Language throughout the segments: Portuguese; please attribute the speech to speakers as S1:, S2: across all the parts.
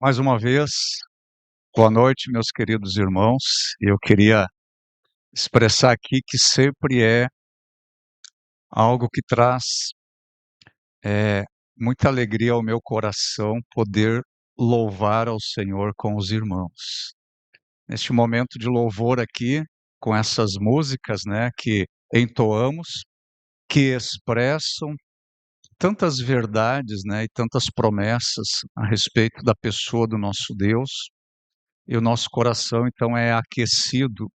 S1: Mais uma vez, boa noite, meus queridos irmãos. Eu queria expressar aqui que sempre é algo que traz muita alegria ao meu coração poder louvar ao Senhor com os irmãos. Neste momento de louvor aqui, com essas músicas, né, que entoamos, que expressam tantas verdades, né, e tantas promessas a respeito da pessoa do nosso Deus, e o nosso coração então é aquecido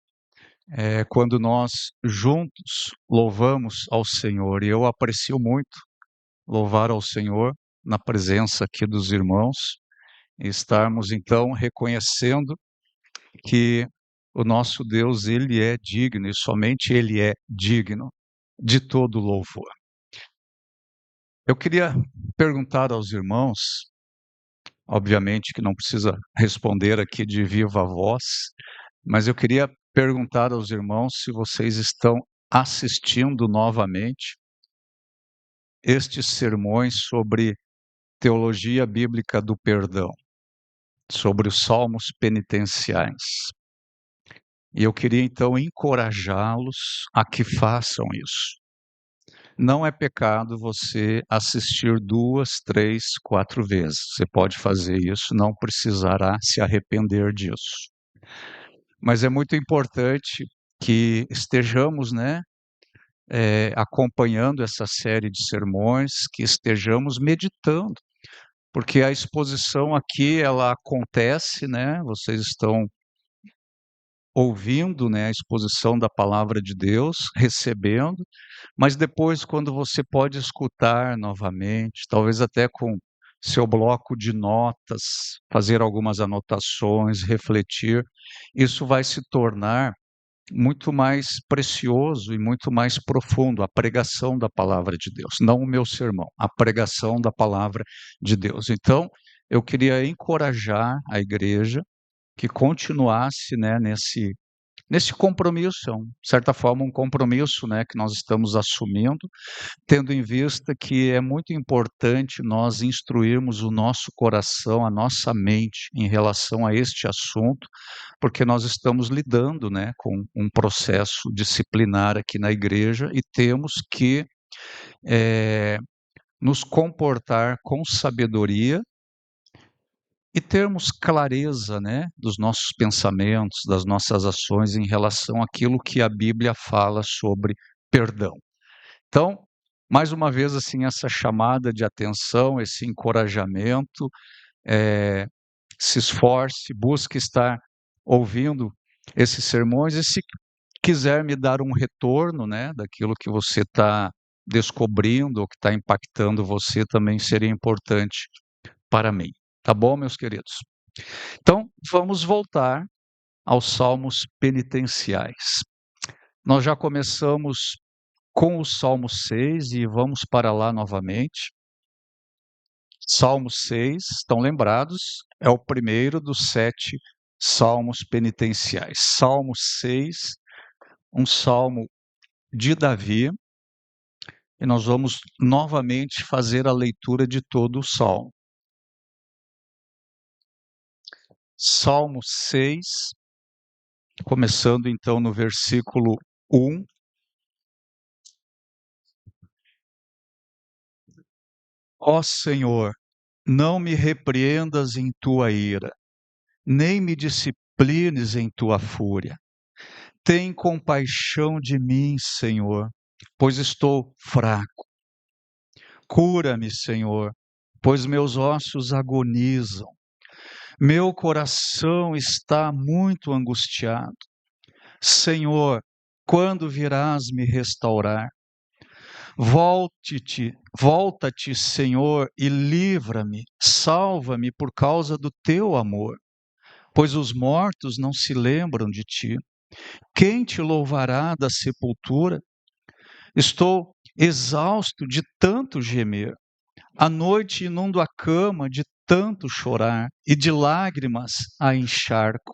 S1: quando nós juntos louvamos ao Senhor. E eu aprecio muito louvar ao Senhor na presença aqui dos irmãos e estarmos então reconhecendo que o nosso Deus, ele é digno e somente ele é digno de todo louvor. Eu queria perguntar aos irmãos, obviamente que não precisa responder aqui de viva voz, mas eu queria perguntar aos irmãos se vocês estão assistindo novamente estes sermões sobre teologia bíblica do perdão, sobre os salmos penitenciais. E eu queria então encorajá-los a que façam isso. Não é pecado você assistir 2, 3, 4 vezes. Você pode fazer isso, não precisará se arrepender disso. Mas é muito importante que estejamos, né, acompanhando essa série de sermões, que estejamos meditando, porque a exposição aqui ela acontece, né? Vocês estão ouvindo, né, a exposição da palavra de Deus, recebendo, mas depois quando você pode escutar novamente, talvez até com seu bloco de notas, fazer algumas anotações, refletir, isso vai se tornar muito mais precioso e muito mais profundo, a pregação da palavra de Deus, não o meu sermão, a pregação da palavra de Deus. Então, eu queria encorajar a igreja que continuasse, né, nesse compromisso, de certa forma um compromisso, né, que nós estamos assumindo, tendo em vista que é muito importante nós instruirmos o nosso coração, a nossa mente em relação a este assunto, porque nós estamos lidando, né, com um processo disciplinar aqui na igreja e temos que nos comportar com sabedoria e termos clareza, né, dos nossos pensamentos, das nossas ações em relação àquilo que a Bíblia fala sobre perdão. Então, mais uma vez, assim, essa chamada de atenção, esse encorajamento, se esforce, busque estar ouvindo esses sermões e se quiser me dar um retorno, né, daquilo que você está descobrindo ou que está impactando você, também seria importante para mim. Tá bom, meus queridos? Então, vamos voltar aos salmos penitenciais. Nós já começamos com o Salmo 6 e vamos para lá novamente. Salmo 6, estão lembrados? É o primeiro dos 7 salmos penitenciais. Salmo 6, um salmo de Davi, e nós vamos novamente fazer a leitura de todo o salmo. Salmo 6, começando então no versículo 1. Ó Senhor, não me repreendas em tua ira, nem me disciplines em tua fúria. Tem compaixão de mim, Senhor, pois estou fraco. Cura-me, Senhor, pois meus ossos agonizam. Meu coração está muito angustiado. Senhor, quando virás me restaurar? Volta-te, Senhor, e livra-me, salva-me por causa do teu amor, pois os mortos não se lembram de ti. Quem te louvará da sepultura? Estou exausto de tanto gemer. À noite inundo a cama de tanto chorar, e de lágrimas a encharco.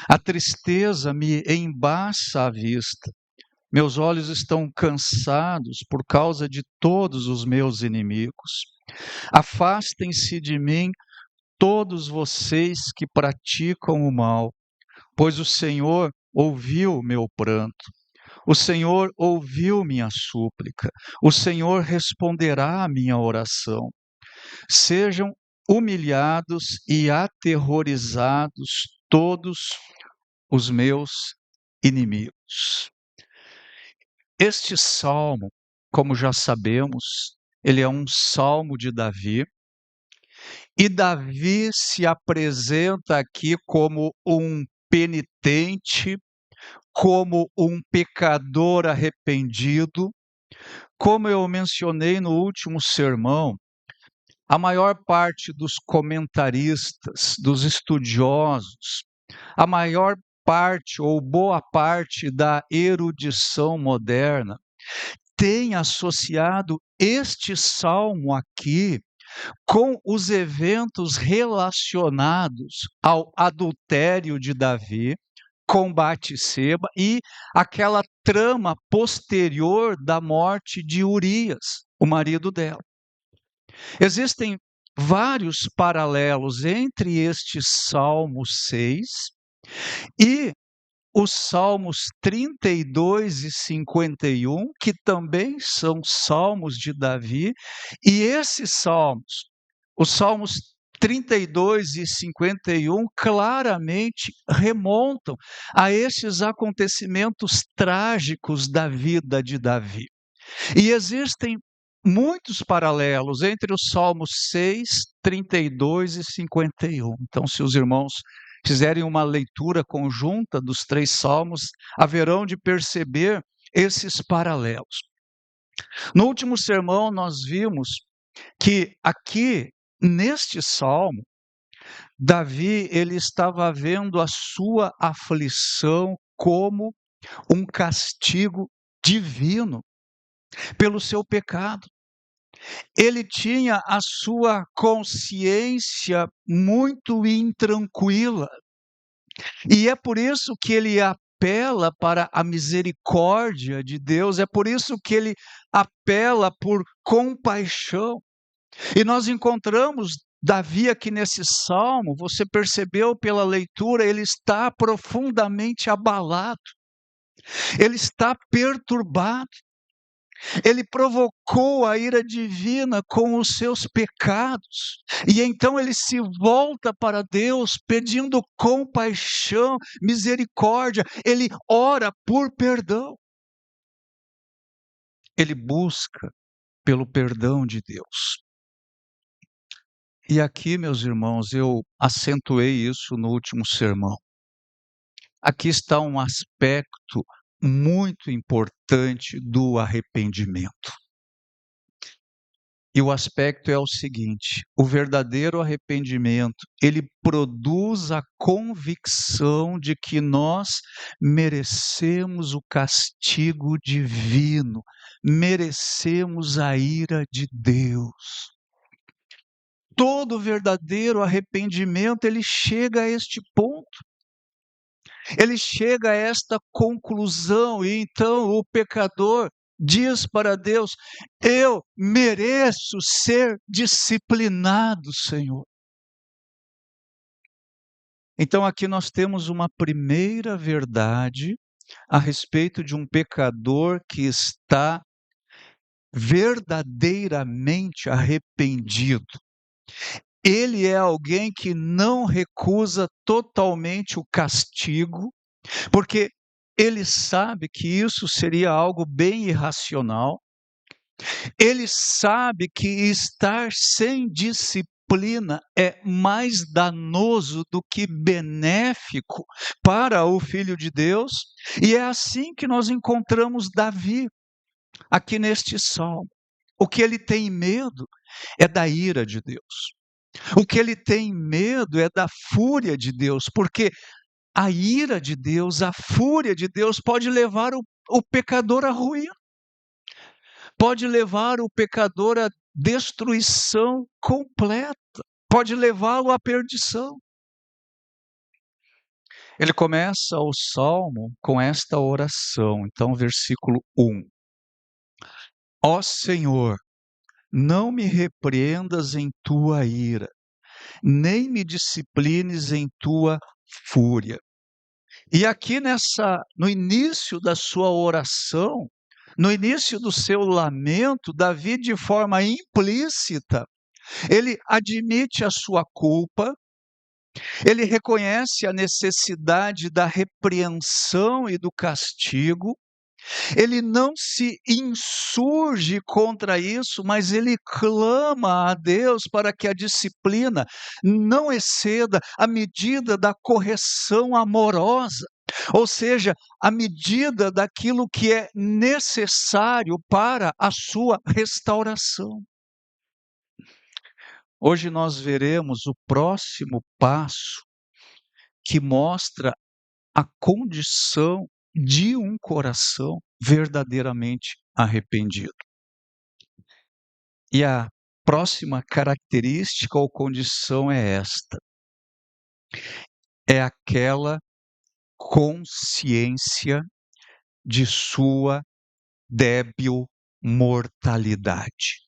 S1: A tristeza me embaça a vista. Meus olhos estão cansados por causa de todos os meus inimigos. Afastem-se de mim todos vocês que praticam o mal, pois o Senhor ouviu meu pranto. O Senhor ouviu minha súplica. O Senhor responderá à minha oração. Sejam humilhados e aterrorizados todos os meus inimigos. Este salmo, como já sabemos, ele é um salmo de Davi, e Davi se apresenta aqui como um penitente, como um pecador arrependido. Como eu mencionei no último sermão, a maior parte dos comentaristas, dos estudiosos, a maior parte ou boa parte da erudição moderna tem associado este salmo aqui com os eventos relacionados ao adultério de Davi com Batseba e aquela trama posterior da morte de Urias, o marido dela. Existem vários paralelos entre este Salmo 6 e os Salmos 32 e 51, que também são salmos de Davi, e esses salmos, os Salmos 32 e 51, claramente remontam a esses acontecimentos trágicos da vida de Davi. E existem muitos paralelos entre os Salmos 6, 32 e 51. Então, se os irmãos fizerem uma leitura conjunta dos três salmos, haverão de perceber esses paralelos. No último sermão, nós vimos que aqui, neste salmo, Davi ele estava vendo a sua aflição como um castigo divino pelo seu pecado. Ele tinha a sua consciência muito intranquila. E é por isso que ele apela para a misericórdia de Deus, é por isso que ele apela por compaixão. E nós encontramos Davi aqui nesse salmo, você percebeu pela leitura, ele está profundamente abalado, ele está perturbado. Ele provocou a ira divina com os seus pecados. E então ele se volta para Deus pedindo compaixão, misericórdia. Ele ora por perdão. Ele busca pelo perdão de Deus. E aqui, meus irmãos, eu acentuei isso no último sermão. Aqui está um aspecto muito importante do arrependimento. E o aspecto é o seguinte: o verdadeiro arrependimento, ele produz a convicção de que nós merecemos o castigo divino, merecemos a ira de Deus. Todo verdadeiro arrependimento, ele chega a este ponto. Ele chega a esta conclusão, e então o pecador diz para Deus: eu mereço ser disciplinado, Senhor. Então aqui nós temos uma primeira verdade a respeito de um pecador que está verdadeiramente arrependido. Ele é alguém que não recusa totalmente o castigo, porque ele sabe que isso seria algo bem irracional. Ele sabe que estar sem disciplina é mais danoso do que benéfico para o Filho de Deus. E é assim que nós encontramos Davi aqui neste salmo. O que ele tem medo é da ira de Deus. O que ele tem medo é da fúria de Deus, porque a ira de Deus, a fúria de Deus pode levar o pecador à ruína, pode levar o pecador a destruição completa, pode levá-lo à perdição. Ele começa o salmo com esta oração, então versículo 1: Ó Senhor, não me repreendas em tua ira, nem me disciplines em tua fúria. E aqui no início da sua oração, no início do seu lamento, Davi, de forma implícita, ele admite a sua culpa, ele reconhece a necessidade da repreensão e do castigo, ele não se insurge contra isso, mas ele clama a Deus para que a disciplina não exceda a medida da correção amorosa, ou seja, a medida daquilo que é necessário para a sua restauração. Hoje nós veremos o próximo passo que mostra a condição de um coração verdadeiramente arrependido. E a próxima característica ou condição é esta: é aquela consciência de sua débil mortalidade.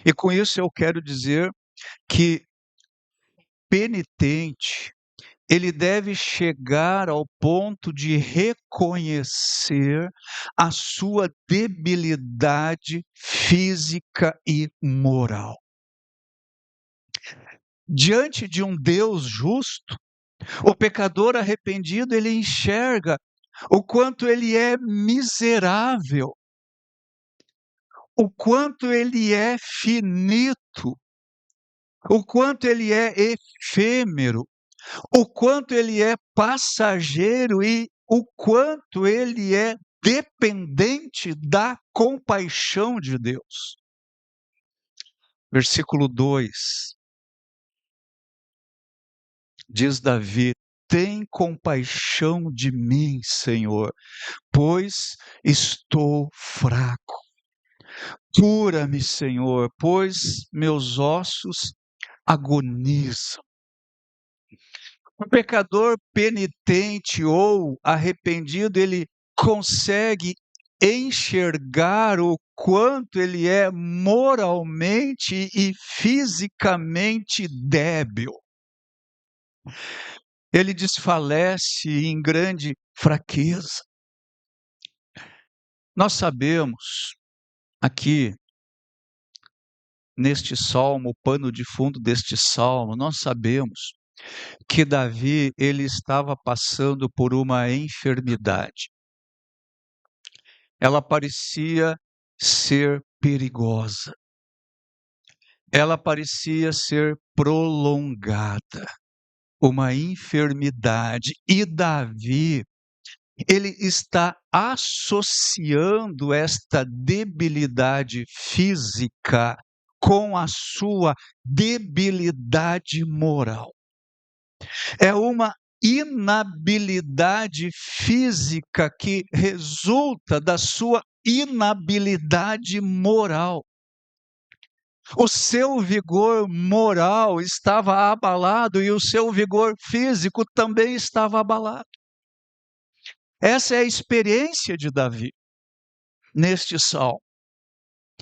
S1: E com isso eu quero dizer que penitente, ele deve chegar ao ponto de reconhecer a sua debilidade física e moral. Diante de um Deus justo, o pecador arrependido, ele enxerga o quanto ele é miserável, o quanto ele é finito, o quanto ele é efêmero, o quanto ele é passageiro e o quanto ele é dependente da compaixão de Deus. Versículo 2, diz Davi: tem compaixão de mim, Senhor, pois estou fraco. Cura-me, Senhor, pois meus ossos agonizam. O pecador penitente ou arrependido, ele consegue enxergar o quanto ele é moralmente e fisicamente débil. Ele desfalece em grande fraqueza. Nós sabemos aqui neste salmo, o pano de fundo deste salmo, nós sabemos que Davi, ele estava passando por uma enfermidade. Ela parecia ser perigosa. Ela parecia ser prolongada. Uma enfermidade. E Davi, ele está associando esta debilidade física com a sua debilidade moral. É uma inabilidade física que resulta da sua inabilidade moral. O seu vigor moral estava abalado e o seu vigor físico também estava abalado. Essa é a experiência de Davi neste salmo.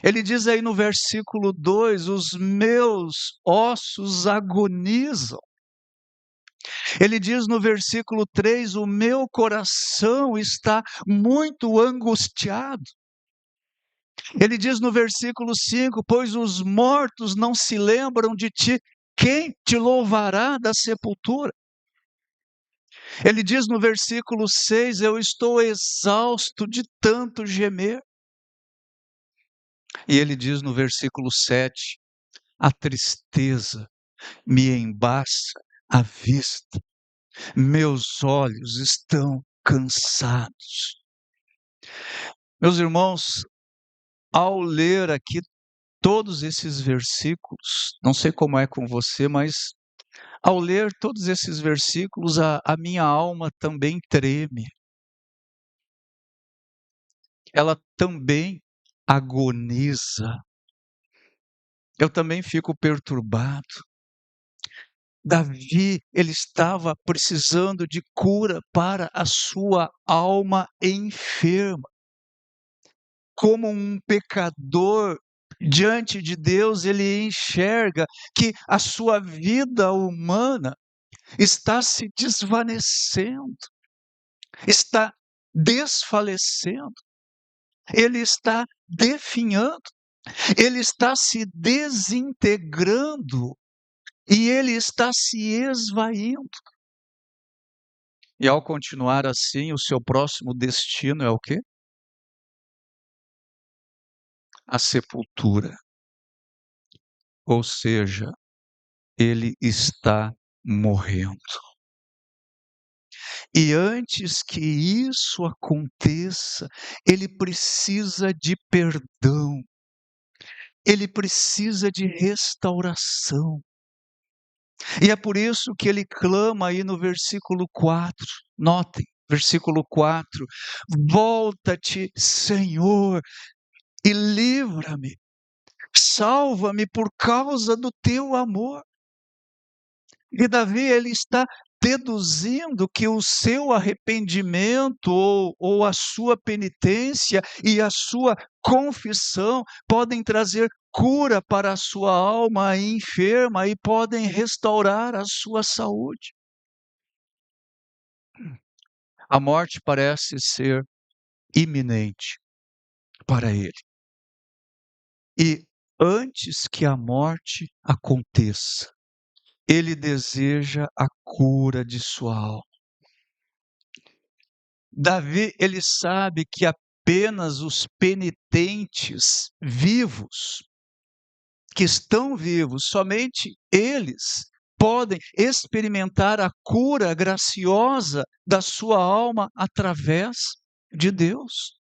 S1: Ele diz aí no versículo 2: os meus ossos agonizam. Ele diz no versículo 3: o meu coração está muito angustiado. Ele diz no versículo 5: pois os mortos não se lembram de ti, quem te louvará da sepultura? Ele diz no versículo 6: eu estou exausto de tanto gemer. E ele diz no versículo 7: a tristeza me embaça a vista, meus olhos estão cansados. Meus irmãos, ao ler aqui todos esses versículos, não sei como é com você, mas ao ler todos esses versículos, a minha alma também treme. Ela também agoniza. eu também fico perturbado. Davi, ele estava precisando de cura para a sua alma enferma. Como um pecador diante de Deus, ele enxerga que a sua vida humana está se desvanecendo, está desfalecendo, ele está definhando, ele está se desintegrando e ele está se esvaindo. E ao continuar assim, o seu próximo destino é o quê? A sepultura. Ou seja, ele está morrendo. E antes que isso aconteça, ele precisa de perdão, ele precisa de restauração. E é por isso que ele clama aí no versículo 4. Notem, versículo 4: volta-te, Senhor, e livra-me, salva-me por causa do teu amor. E Davi, ele está deduzindo que o seu arrependimento ou a sua penitência e a sua confissão podem trazer cura para a sua alma enferma e podem restaurar a sua saúde. A morte parece ser iminente para ele. E antes que a morte aconteça, ele deseja a cura de sua alma. Davi, ele sabe que apenas os penitentes vivos, que estão vivos, somente eles podem experimentar a cura graciosa da sua alma através de Deus.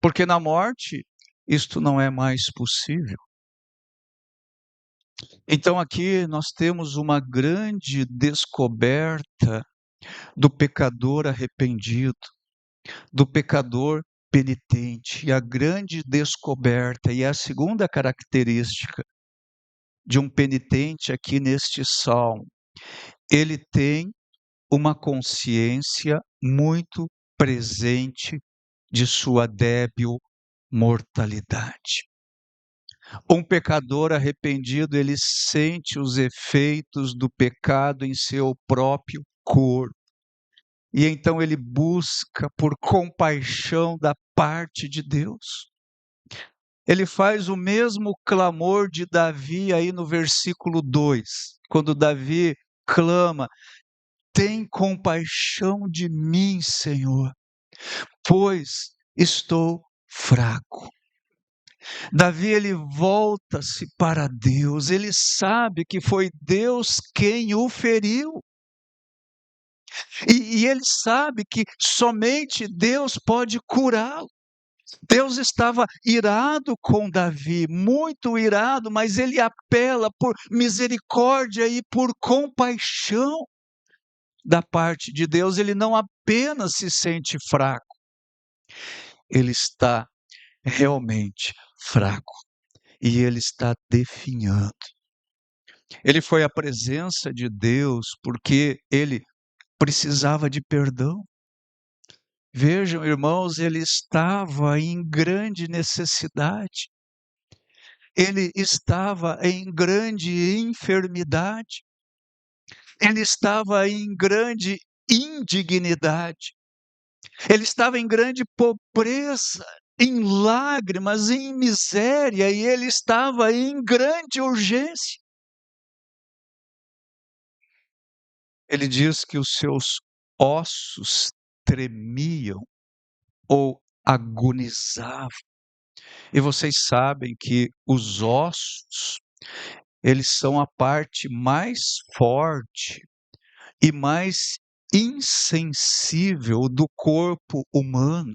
S1: Porque na morte, isto não é mais possível. Então aqui nós temos uma grande descoberta do pecador arrependido, do pecador penitente. E a grande descoberta, e a segunda característica de um penitente aqui neste salmo, ele tem uma consciência muito presente de sua débil mortalidade. Um pecador arrependido, ele sente os efeitos do pecado em seu próprio corpo. E então ele busca por compaixão da parte de Deus. Ele faz o mesmo clamor de Davi aí no versículo 2, quando Davi clama: tem compaixão de mim, Senhor, pois estou fraco. Davi, ele volta-se para Deus, ele sabe que foi Deus quem o feriu. E ele sabe que somente Deus pode curá-lo. Deus estava irado com Davi, muito irado, mas ele apela por misericórdia e por compaixão da parte de Deus. Ele não apenas se sente fraco, ele está realmente fraco e ele está definhando. Ele foi à presença de Deus porque ele precisava de perdão. Vejam, irmãos, ele estava em grande necessidade. Ele estava em grande enfermidade. Ele estava em grande indignidade. Ele estava em grande pobreza, em lágrimas, em miséria, e ele estava em grande urgência. Ele diz que os seus ossos tremiam ou agonizavam. E vocês sabem que os ossos, eles são a parte mais forte e mais insensível do corpo humano.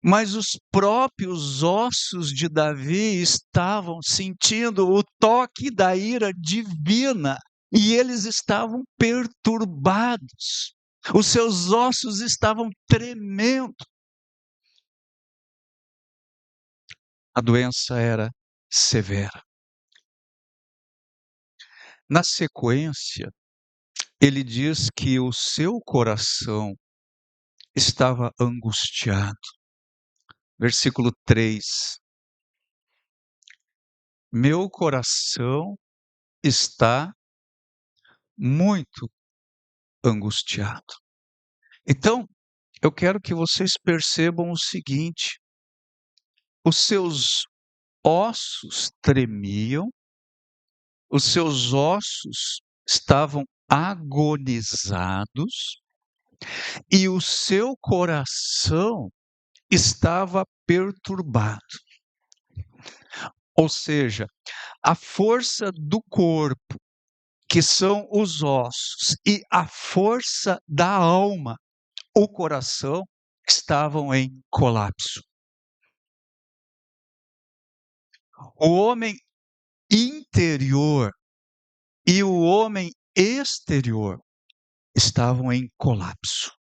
S1: Mas os próprios ossos de Davi estavam sentindo o toque da ira divina e eles estavam perturbados. Os seus ossos estavam tremendo. A doença era severa. Na sequência, ele diz que o seu coração estava angustiado. Versículo 3: meu coração está muito angustiado. Então, eu quero que vocês percebam o seguinte: os seus ossos tremiam, os seus ossos estavam agonizados e o seu coração estava perturbado. Ou seja, a força do corpo, que são os ossos, e a força da alma, o coração, estavam em colapso. O homem interior e o homem exterior estavam em colapso.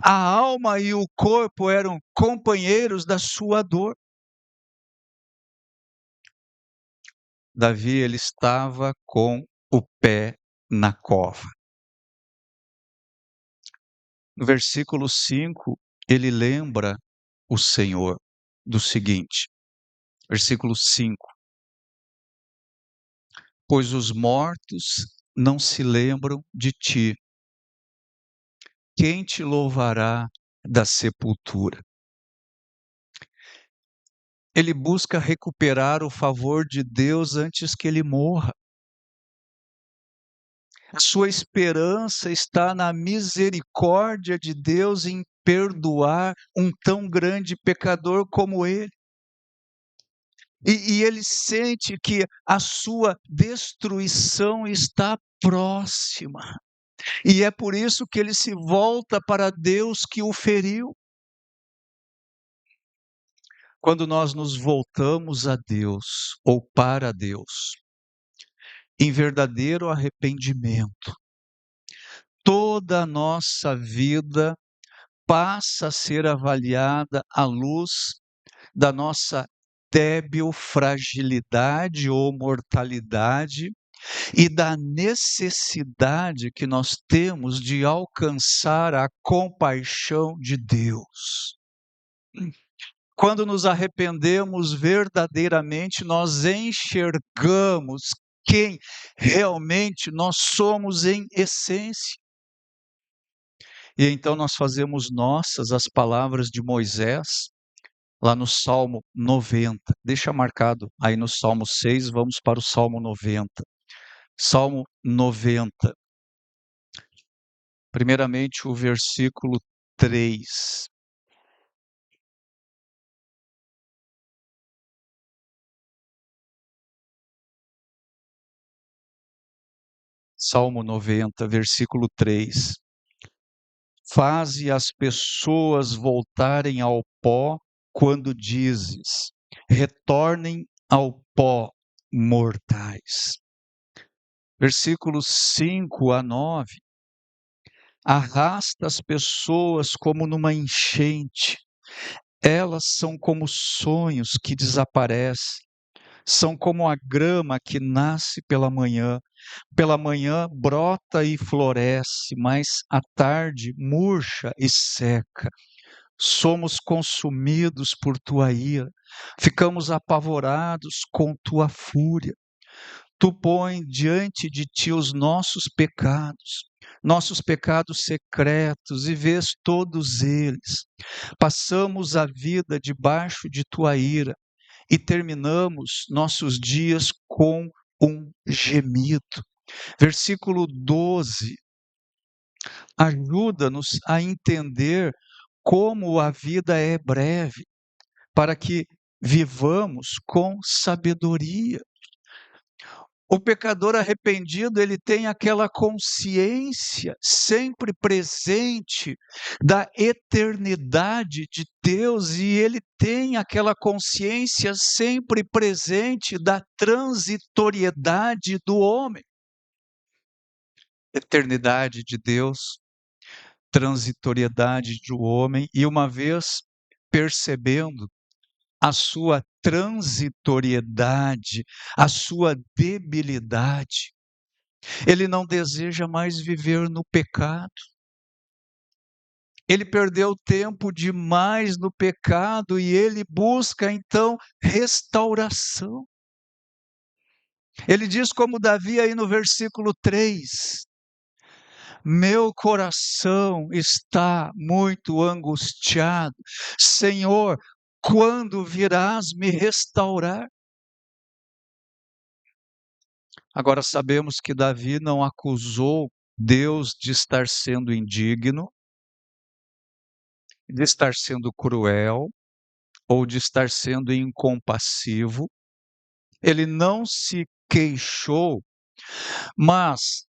S1: A alma e o corpo eram companheiros da sua dor. Davi, ele estava com o pé na cova. No versículo 5, ele lembra o Senhor do seguinte, versículo 5: pois os mortos não se lembram de ti. Quem te louvará da sepultura? Ele busca recuperar o favor de Deus antes que ele morra. A sua esperança está na misericórdia de Deus em perdoar um tão grande pecador como ele. E ele sente que a sua destruição está próxima. E é por isso que ele se volta para Deus que o feriu. Quando nós nos voltamos a Deus ou para Deus, em verdadeiro arrependimento, toda a nossa vida passa a ser avaliada à luz da nossa débil fragilidade ou mortalidade e da necessidade que nós temos de alcançar a compaixão de Deus. Quando nos arrependemos verdadeiramente, nós enxergamos quem realmente nós somos em essência. E então nós fazemos nossas as palavras de Moisés, lá no Salmo 90. Deixa marcado aí no Salmo 6, vamos para o Salmo 90. Salmo 90. Primeiramente o versículo 3. Salmo 90, versículo 3. Faze as pessoas voltarem ao pó quando dizes, retornem ao pó, mortais. Versículos 5 a 9. Arrasta as pessoas como numa enchente. Elas são como sonhos que desaparecem. São como a grama que nasce pela manhã. Pela manhã brota e floresce, mas à tarde murcha e seca. Somos consumidos por tua ira, ficamos apavorados com tua fúria. Tu pões diante de ti os nossos pecados secretos, e vês todos eles. Passamos a vida debaixo de tua ira e terminamos nossos dias com um gemido. Versículo 12. Ajuda-nos a entender como a vida é breve, para que vivamos com sabedoria. O pecador arrependido, ele tem aquela consciência sempre presente da eternidade de Deus, e ele tem aquela consciência sempre presente da transitoriedade do homem. Eternidade de Deus, transitoriedade do homem, e uma vez percebendo a sua transitoriedade, a sua debilidade. Ele não deseja mais viver no pecado. Ele perdeu tempo demais no pecado e ele busca então restauração. Ele diz como Davi aí no versículo 3: meu coração está muito angustiado. Senhor, quando virás me restaurar? Agora sabemos que Davi não acusou Deus de estar sendo indigno, de estar sendo cruel ou de estar sendo incompassivo. Ele não se queixou, mas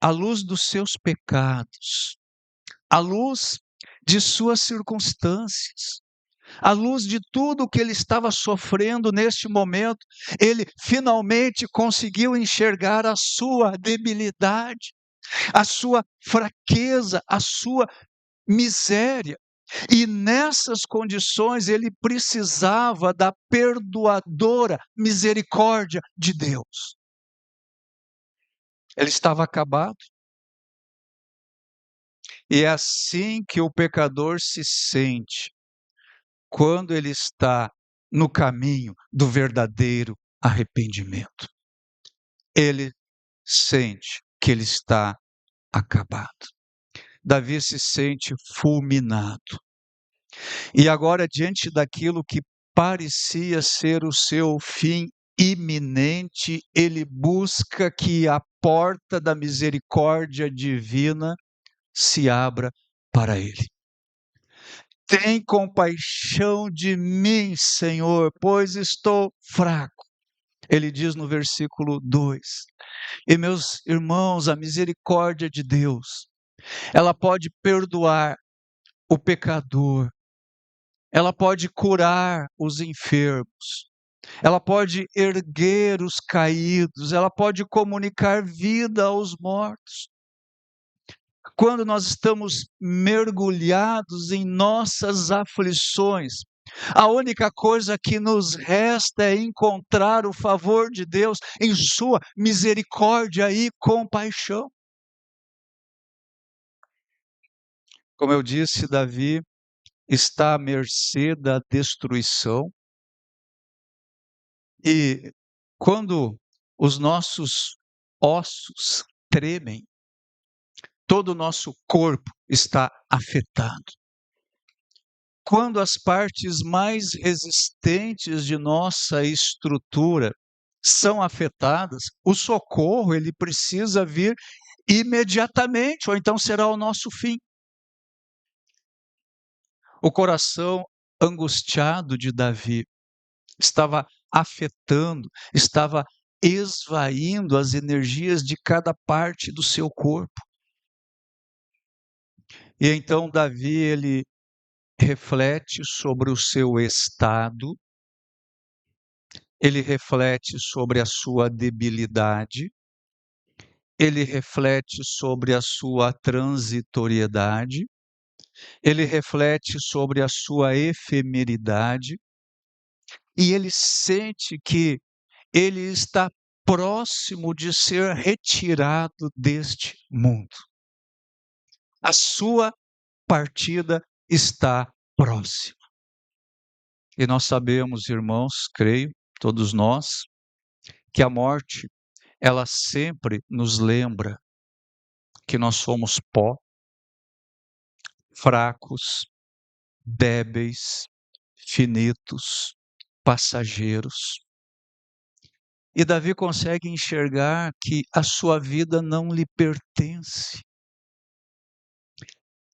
S1: à luz dos seus pecados, à luz de suas circunstâncias, à luz de tudo o que ele estava sofrendo neste momento, ele finalmente conseguiu enxergar a sua debilidade, a sua fraqueza, a sua miséria. E nessas condições ele precisava da perdoadora misericórdia de Deus. Ele estava acabado. E é assim que o pecador se sente quando ele está no caminho do verdadeiro arrependimento. Ele sente que ele está acabado. Davi se sente fulminado. E agora, diante daquilo que parecia ser o seu fim iminente, ele busca que a porta da misericórdia divina se abra para ele. Tem compaixão de mim, Senhor, pois estou fraco. Ele diz no versículo 2. E meus irmãos, a misericórdia de Deus, ela pode perdoar o pecador, ela pode curar os enfermos, ela pode erguer os caídos, ela pode comunicar vida aos mortos. Quando nós estamos mergulhados em nossas aflições, a única coisa que nos resta é encontrar o favor de Deus em sua misericórdia e compaixão. Como eu disse, Davi está à mercê da destruição. E quando os nossos ossos tremem, todo o nosso corpo está afetado. Quando as partes mais resistentes de nossa estrutura são afetadas, o socorro ele precisa vir imediatamente, ou então será o nosso fim. O coração angustiado de Davi estava afetando, estava esvaindo as energias de cada parte do seu corpo. E então Davi ele reflete sobre o seu estado, ele reflete sobre a sua debilidade, ele reflete sobre a sua transitoriedade, ele reflete sobre a sua efemeridade, e ele sente que ele está próximo de ser retirado deste mundo. A sua partida está próxima. E nós sabemos, irmãos, creio, todos nós, que a morte, ela sempre nos lembra que nós somos pó, fracos, débeis, finitos, passageiros. E Davi consegue enxergar que a sua vida não lhe pertence.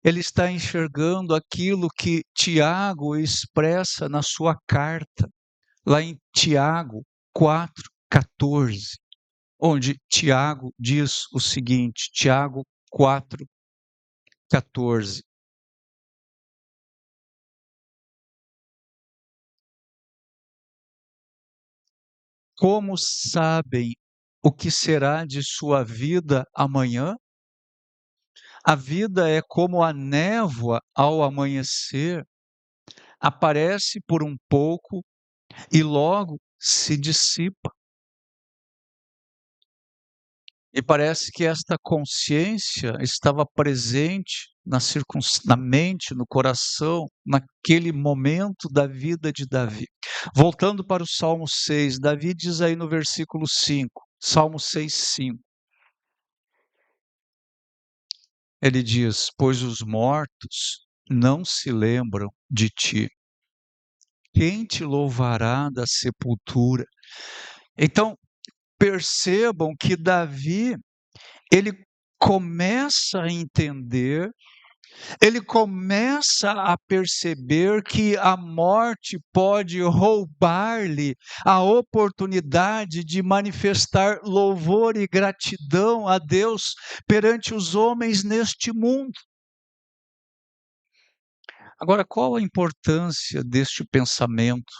S1: Ele está enxergando aquilo que Tiago expressa na sua carta, lá em Tiago 4,14, onde Tiago diz o seguinte, Tiago 4,14. Como sabem o que será de sua vida amanhã? A vida é como a névoa ao amanhecer, aparece por um pouco e logo se dissipa. E parece que esta consciência estava presente na mente, no coração, naquele momento da vida de Davi. Voltando para o Salmo 6, Davi diz aí no versículo 5, Salmo 6, 5, ele diz: Pois os mortos não se lembram de ti. Quem te louvará da sepultura? Então, percebam que Davi, ele começa a entender, ele começa a perceber que a morte pode roubar-lhe a oportunidade de manifestar louvor e gratidão a Deus perante os homens neste mundo. Agora, qual a importância deste pensamento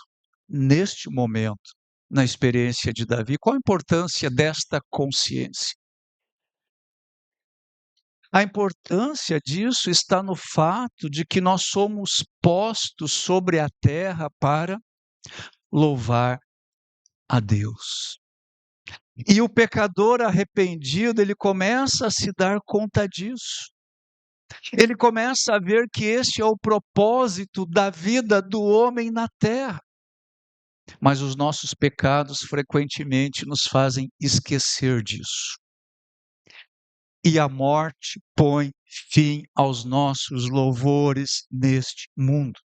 S1: neste momento, na experiência de Davi? Qual a importância desta consciência? A importância disso está no fato de que nós somos postos sobre a terra para louvar a Deus. E o pecador arrependido, ele começa a se dar conta disso. Ele começa a ver que este é o propósito da vida do homem na terra. Mas os nossos pecados frequentemente nos fazem esquecer disso. E a morte põe fim aos nossos louvores neste mundo.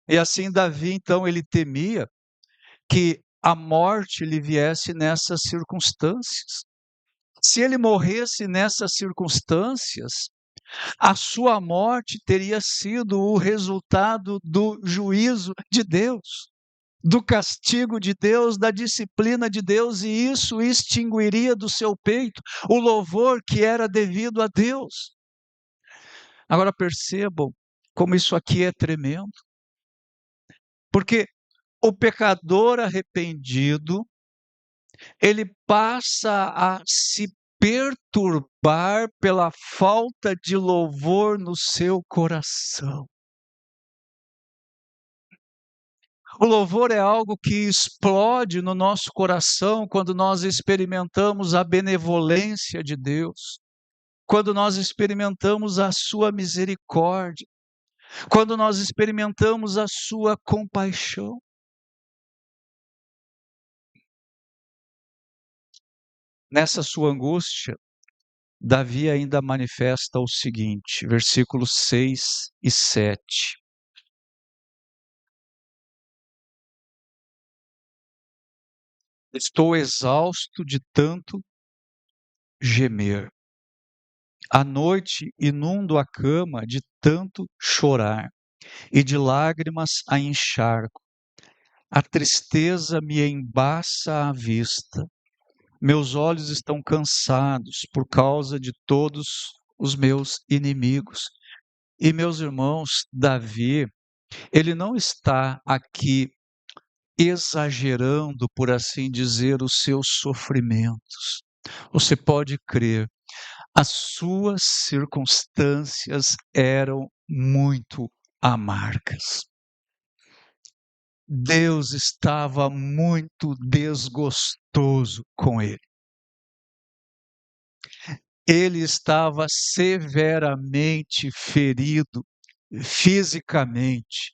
S1: E assim Davi, então, ele temia que a morte lhe viesse nessas circunstâncias. Se ele morresse nessas circunstâncias, a sua morte teria sido o resultado do juízo de Deus, do castigo de Deus, da disciplina de Deus, e isso extinguiria do seu peito o louvor que era devido a Deus. Agora percebam como isso aqui é tremendo, porque o pecador arrependido, ele passa a se perturbar pela falta de louvor no seu coração. O louvor é algo que explode no nosso coração quando nós experimentamos a benevolência de Deus, quando nós experimentamos a sua misericórdia, quando nós experimentamos a sua compaixão. Nessa sua angústia, Davi ainda manifesta o seguinte, versículos 6 e 7. Estou exausto de tanto gemer. À noite inundo a cama de tanto chorar, e de lágrimas a encharco. A tristeza me embaça a vista. Meus olhos estão cansados por causa de todos os meus inimigos. E meus irmãos, Davi, ele não está aqui exagerando, por assim dizer, os seus sofrimentos. Você pode crer, as suas circunstâncias eram muito amargas. Deus estava muito desgostoso com ele. Ele estava severamente ferido fisicamente,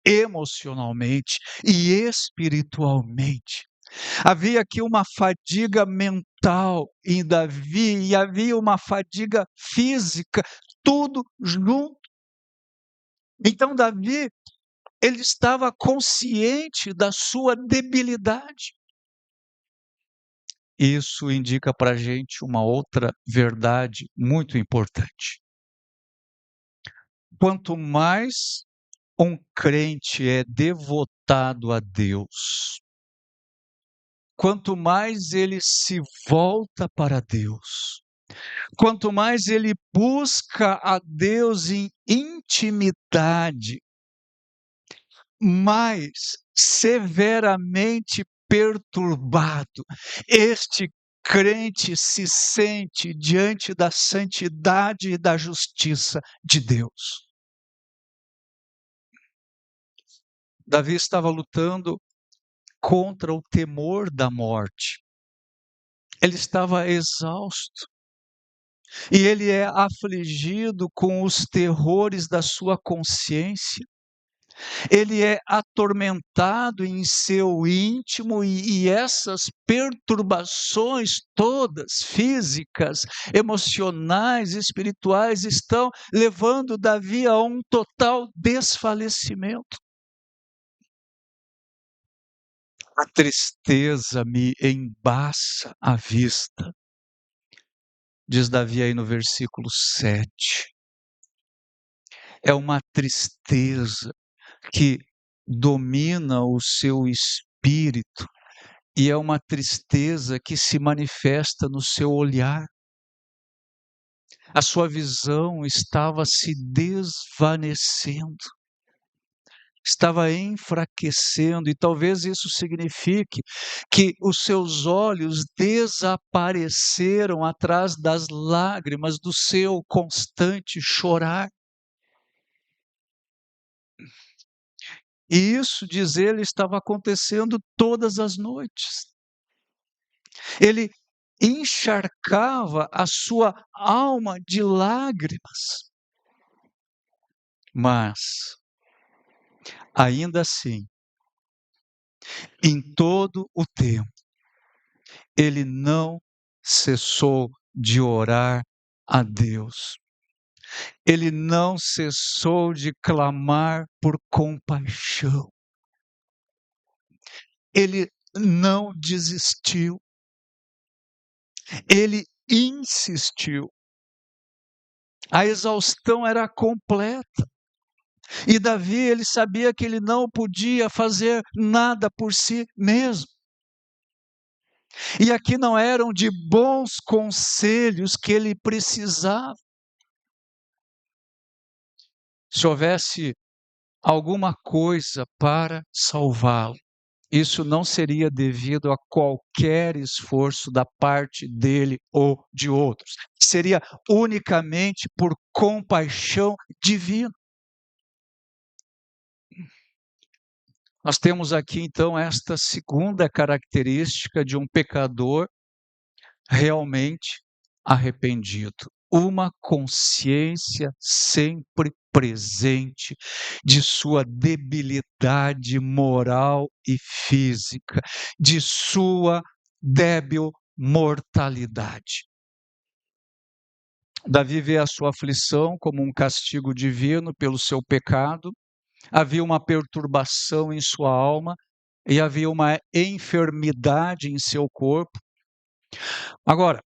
S1: emocionalmente e espiritualmente. Havia aqui uma fadiga mental em Davi e havia uma fadiga física, tudo junto. Então Davi, ele estava consciente da sua debilidade. Isso indica para a gente uma outra verdade muito importante. Quanto mais um crente é devotado a Deus, quanto mais ele se volta para Deus, quanto mais ele busca a Deus em intimidade, mais severamente perturbado este crente se sente diante da santidade e da justiça de Deus. Davi estava lutando contra o temor da morte. Ele estava exausto e ele é afligido com os terrores da sua consciência. Ele é atormentado em seu íntimo e essas perturbações todas, físicas, emocionais, espirituais, estão levando Davi a um total desfalecimento. A tristeza me embaça a vista, diz Davi aí no versículo 7. É uma tristeza que domina o seu espírito e é uma tristeza que se manifesta no seu olhar. A sua visão estava se desvanecendo, estava enfraquecendo, e talvez isso signifique que os seus olhos desapareceram atrás das lágrimas do seu constante chorar. E isso, diz ele, estava acontecendo todas as noites. Ele encharcava a sua alma de lágrimas. Mas, ainda assim, em todo o tempo, ele não cessou de orar a Deus. Ele não cessou de clamar por compaixão. Ele não desistiu. Ele insistiu. A exaustão era completa. E Davi, ele sabia que ele não podia fazer nada por si mesmo. E aqui não eram de bons conselhos que ele precisava. Se houvesse alguma coisa para salvá-lo, isso não seria devido a qualquer esforço da parte dele ou de outros. Seria unicamente por compaixão divina. Nós temos aqui então esta segunda característica de um pecador realmente arrependido. Uma consciência sempre presente de sua debilidade moral e física, de sua débil mortalidade. Davi vê a sua aflição como um castigo divino pelo seu pecado. Havia uma perturbação em sua alma e havia uma enfermidade em seu corpo. Agora,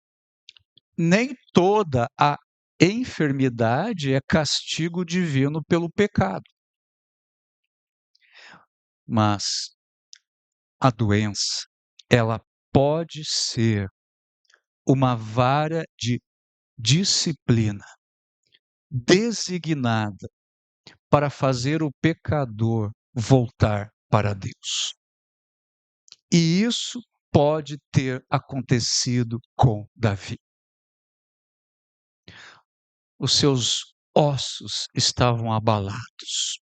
S1: nem toda a enfermidade é castigo divino pelo pecado. Mas a doença, ela pode ser uma vara de disciplina designada para fazer o pecador voltar para Deus. E isso pode ter acontecido com Davi. Os seus ossos estavam abalados,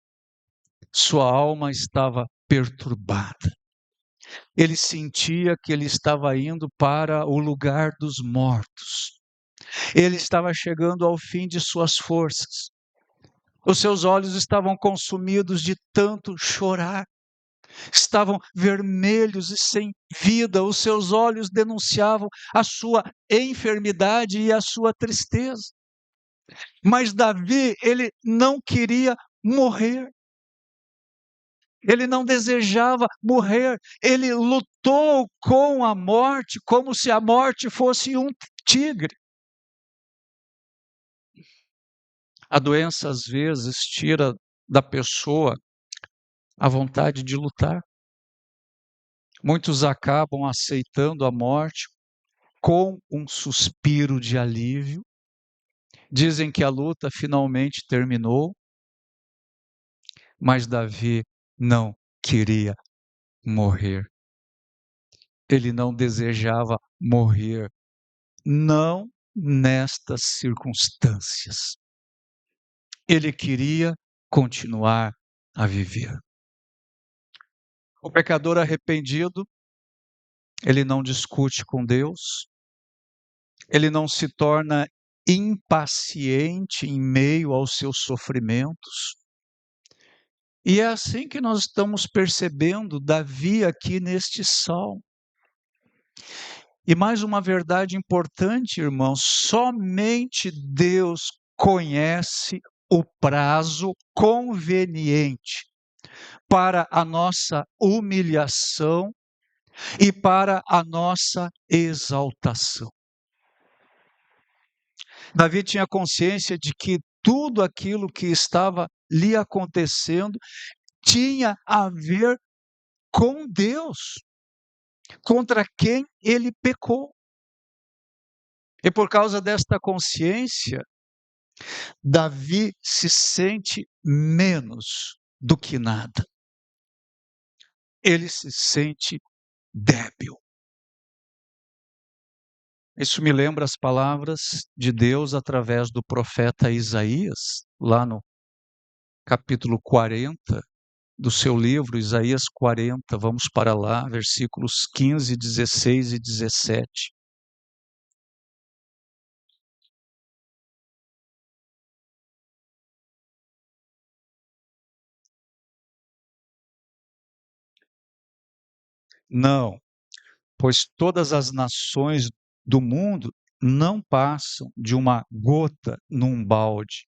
S1: sua alma estava perturbada. Ele sentia que ele estava indo para o lugar dos mortos. Ele estava chegando ao fim de suas forças. Os seus olhos estavam consumidos de tanto chorar. Estavam vermelhos e sem vida. Os seus olhos denunciavam a sua enfermidade e a sua tristeza. Mas Davi, ele não queria morrer. Ele não desejava morrer. Ele lutou com a morte como se a morte fosse um tigre. A doença, às vezes, tira da pessoa a vontade de lutar. Muitos acabam aceitando a morte com um suspiro de alívio. Dizem que a luta finalmente terminou, mas Davi não queria morrer. Ele não desejava morrer, não nestas circunstâncias. Ele queria continuar a viver. O pecador arrependido, ele não discute com Deus, ele não se torna impaciente em meio aos seus sofrimentos. E é assim que nós estamos percebendo Davi aqui neste salmo. E mais uma verdade importante, irmãos: somente Deus conhece o prazo conveniente para a nossa humilhação e para a nossa exaltação. Davi tinha consciência de que tudo aquilo que estava lhe acontecendo tinha a ver com Deus, contra quem ele pecou. E por causa desta consciência, Davi se sente menos do que nada. Ele se sente débil. Isso me lembra as palavras de Deus através do profeta Isaías, lá no capítulo 40 do seu livro, Isaías 40. Vamos para lá, versículos 15, 16 e 17. Não, pois todas as nações do mundo não passam de uma gota num balde,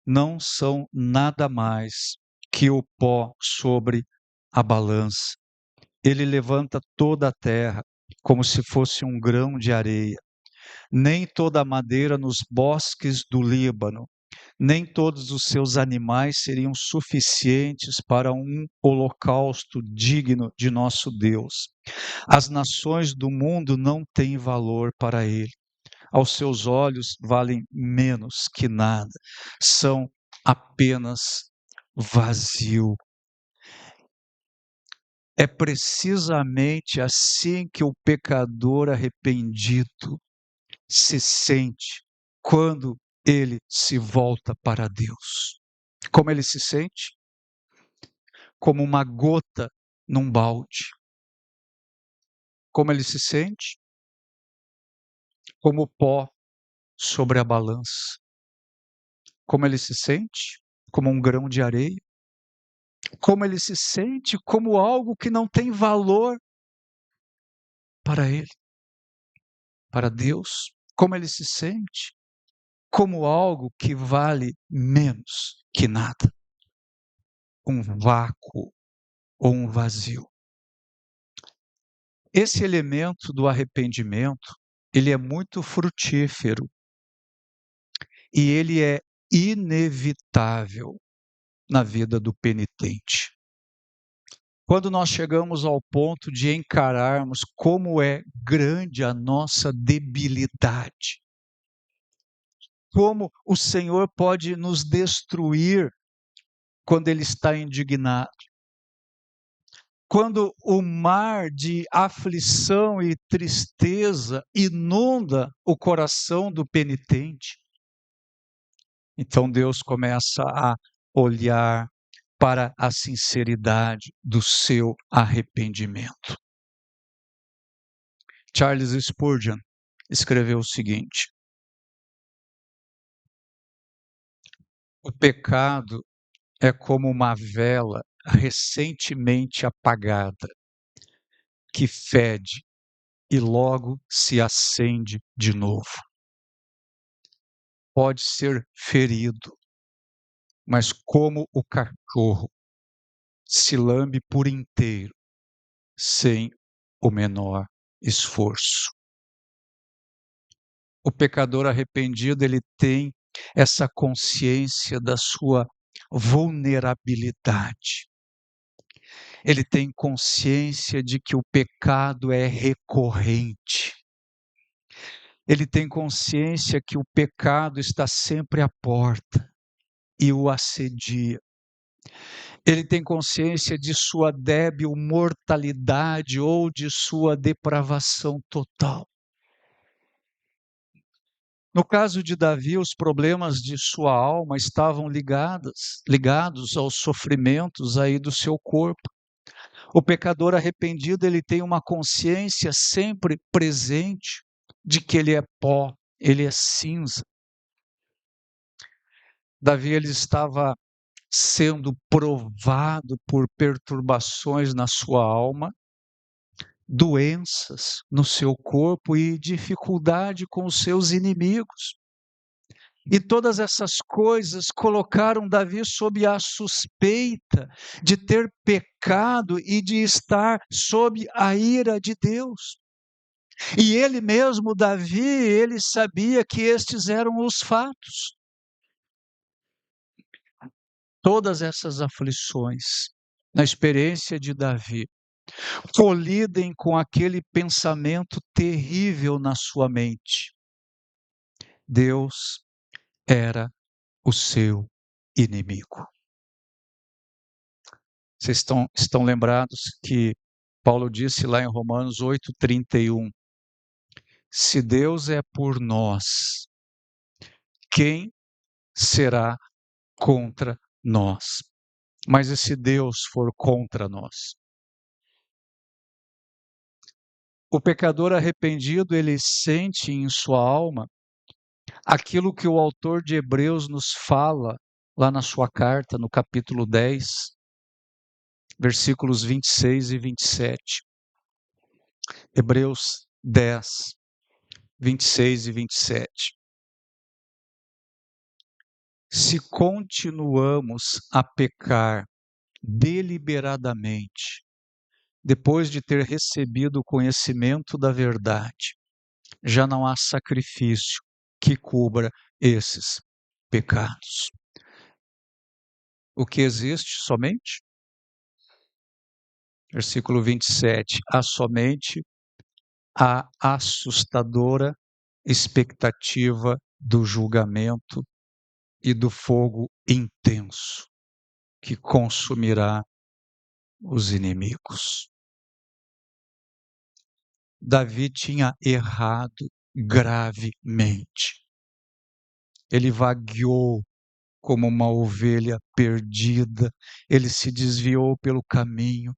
S1: não são nada mais que o pó sobre a balança. Ele levanta toda a terra como se fosse um grão de areia. Nem toda a madeira nos bosques do Líbano, nem todos os seus animais seriam suficientes para um holocausto digno de nosso Deus. As nações do mundo não têm valor para ele. Aos seus olhos valem menos que nada. São apenas vazio. É precisamente assim que o pecador arrependido se sente quando ele se volta para Deus. Como ele se sente? Como uma gota num balde. Como ele se sente? Como pó sobre a balança. Como ele se sente? Como um grão de areia. Como ele se sente? Como algo que não tem valor para ele, para Deus. Como ele se sente? Como algo que vale menos que nada. Um vácuo ou um vazio. Esse elemento do arrependimento, ele é muito frutífero e ele é inevitável na vida do penitente. Quando nós chegamos ao ponto de encararmos como é grande a nossa debilidade, como o Senhor pode nos destruir quando Ele está indignado, quando o mar de aflição e tristeza inunda o coração do penitente, então Deus começa a olhar para a sinceridade do seu arrependimento. Charles Spurgeon escreveu o seguinte: o pecado é como uma vela recentemente apagada, que fede e logo se acende de novo. Pode ser ferido, mas como o cachorro se lambe por inteiro, sem o menor esforço. O pecador arrependido, ele tem essa consciência da sua vulnerabilidade. Ele tem consciência de que o pecado é recorrente. Ele tem consciência que o pecado está sempre à porta e o assedia. Ele tem consciência de sua débil mortalidade ou de sua depravação total. No caso de Davi, os problemas de sua alma estavam ligados aos sofrimentos aí do seu corpo. O pecador arrependido, ele tem uma consciência sempre presente de que ele é pó, ele é cinza. Davi, ele estava sendo provado por perturbações na sua alma, doenças no seu corpo e dificuldade com os seus inimigos. E todas essas coisas colocaram Davi sob a suspeita de ter pecado e de estar sob a ira de Deus. E ele mesmo, Davi, ele sabia que estes eram os fatos. Todas essas aflições, na experiência de Davi, colidem com aquele pensamento terrível na sua mente. Deus era o seu inimigo. Vocês estão lembrados que Paulo disse lá em Romanos 8:31, se Deus é por nós, quem será contra nós? Mas e se Deus for contra nós? O pecador arrependido, ele sente em sua alma aquilo que o autor de Hebreus nos fala lá na sua carta, no capítulo 10, versículos 26 e 27. Hebreus 10, 26 e 27. Se continuamos a pecar deliberadamente, depois de ter recebido o conhecimento da verdade, já não há sacrifício que cubra esses pecados. O que existe somente? Versículo 27. Há somente a assustadora expectativa do julgamento e do fogo intenso que consumirá os inimigos. Davi tinha errado gravemente. Ele vagueou como uma ovelha perdida, ele se desviou pelo caminho,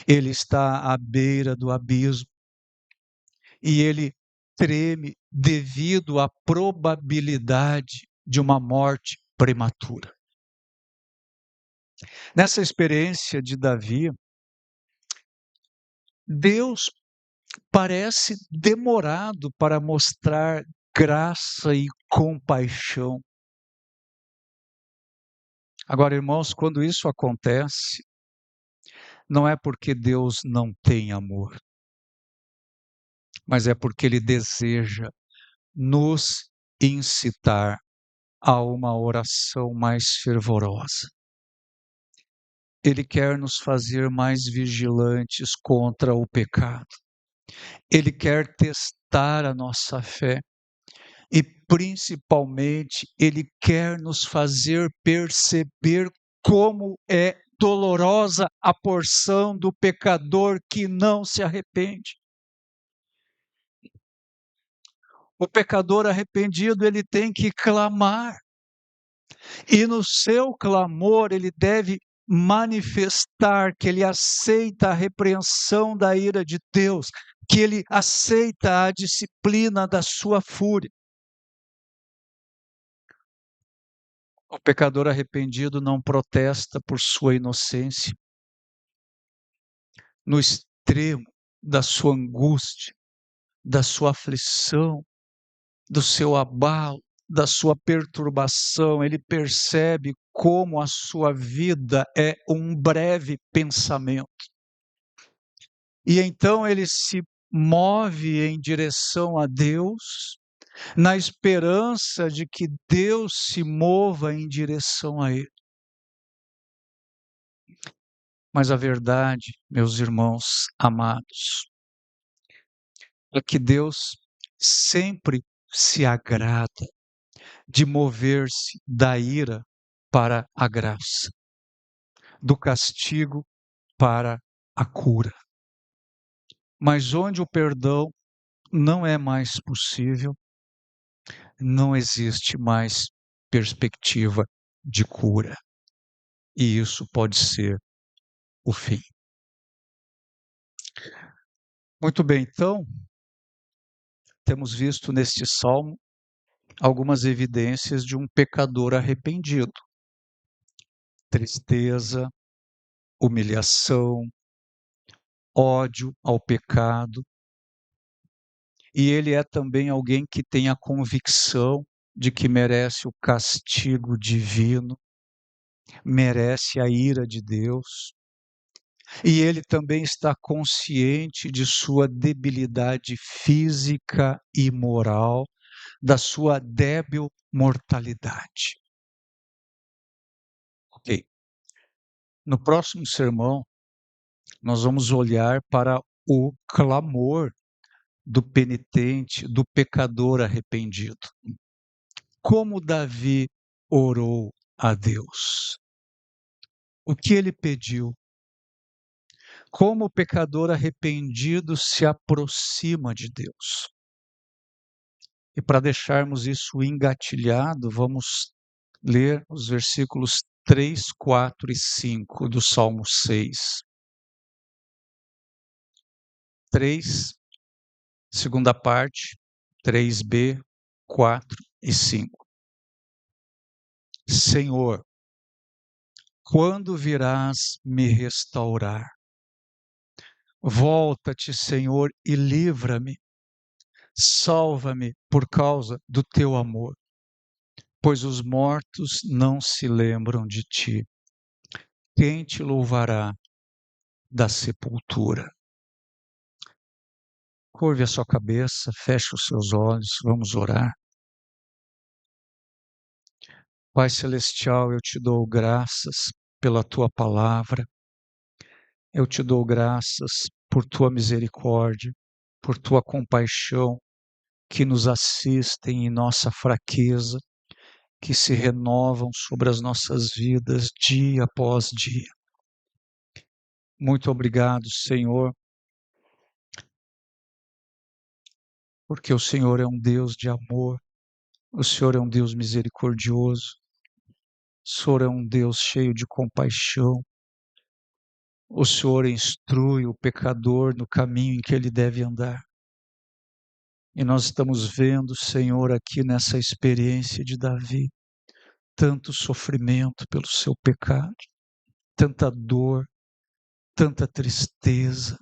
S1: ele está à beira do abismo e ele treme devido à probabilidade de uma morte prematura. Nessa experiência de Davi, Deus parece demorado para mostrar graça e compaixão. Agora, irmãos, quando isso acontece, não é porque Deus não tem amor, mas é porque Ele deseja nos incitar a uma oração mais fervorosa. Ele quer nos fazer mais vigilantes contra o pecado. Ele quer testar a nossa fé. E, principalmente, Ele quer nos fazer perceber como é dolorosa a porção do pecador que não se arrepende. O pecador arrependido, ele tem que clamar. E no seu clamor, ele deve manifestar que ele aceita a repreensão da ira de Deus, que ele aceita a disciplina da sua fúria. O pecador arrependido não protesta por sua inocência. No extremo da sua angústia, da sua aflição, do seu abalo, da sua perturbação, ele percebe como a sua vida é um breve pensamento. E então ele se move em direção a Deus, na esperança de que Deus se mova em direção a ele. Mas a verdade, meus irmãos amados, é que Deus sempre se agrada de mover-se da ira para a graça, do castigo para a cura. Mas onde o perdão não é mais possível, não existe mais perspectiva de cura. E isso pode ser o fim. Muito bem, então, temos visto neste salmo algumas evidências de um pecador arrependido: tristeza, humilhação, ódio ao pecado. E ele é também alguém que tem a convicção de que merece o castigo divino, merece a ira de Deus. E ele também está consciente de sua debilidade física e moral, da sua débil mortalidade. Ok. No próximo sermão, nós vamos olhar para o clamor do penitente, do pecador arrependido. Como Davi orou a Deus. O que ele pediu? Como o pecador arrependido se aproxima de Deus. E para deixarmos isso engatilhado, vamos ler os versículos 3, 4 e 5 do Salmo 6. 3, segunda parte, 3b, 4 e 5. Senhor, quando virás me restaurar? Volta-te, Senhor, e livra-me. Salva-me por causa do teu amor, pois os mortos não se lembram de ti. Quem te louvará da sepultura? Curve a sua cabeça, feche os seus olhos, vamos orar. Pai Celestial, eu te dou graças pela tua palavra, eu te dou graças por tua misericórdia, por tua compaixão, que nos assistem em nossa fraqueza, que se renovam sobre as nossas vidas dia após dia. Muito obrigado, Senhor, porque o Senhor é um Deus de amor, o Senhor é um Deus misericordioso, o Senhor é um Deus cheio de compaixão, o Senhor instrui o pecador no caminho em que ele deve andar. E nós estamos vendo, Senhor, aqui nessa experiência de Davi, tanto sofrimento pelo seu pecado, tanta dor, tanta tristeza,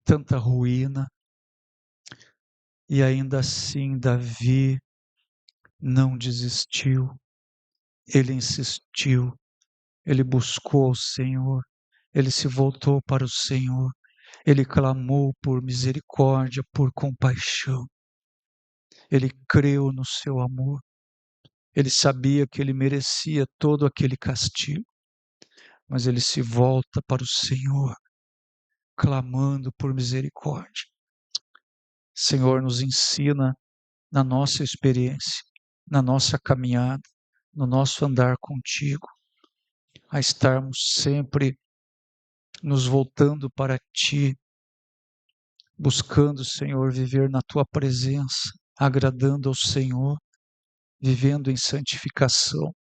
S1: tanta ruína, e ainda assim Davi não desistiu, ele insistiu, ele buscou o Senhor, ele se voltou para o Senhor, ele clamou por misericórdia, por compaixão, ele creu no seu amor, ele sabia que ele merecia todo aquele castigo, mas ele se volta para o Senhor, clamando por misericórdia. Senhor, nos ensina na nossa experiência, na nossa caminhada, no nosso andar contigo, a estarmos sempre nos voltando para ti, buscando, Senhor, viver na tua presença, agradando ao Senhor, vivendo em santificação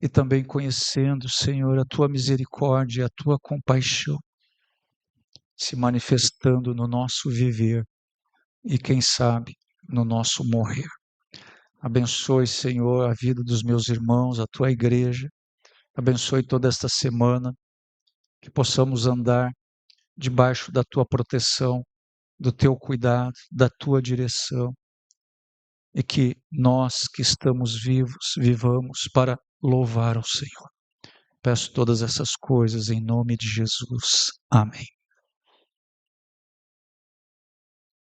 S1: e também conhecendo, Senhor, a tua misericórdia, a tua compaixão, se manifestando no nosso viver e, quem sabe, no nosso morrer. Abençoe, Senhor, a vida dos meus irmãos, a tua igreja. Abençoe toda esta semana, que possamos andar debaixo da tua proteção, do teu cuidado, da tua direção, e que nós que estamos vivos, vivamos para louvar ao Senhor. Peço todas essas coisas em nome de Jesus. Amém.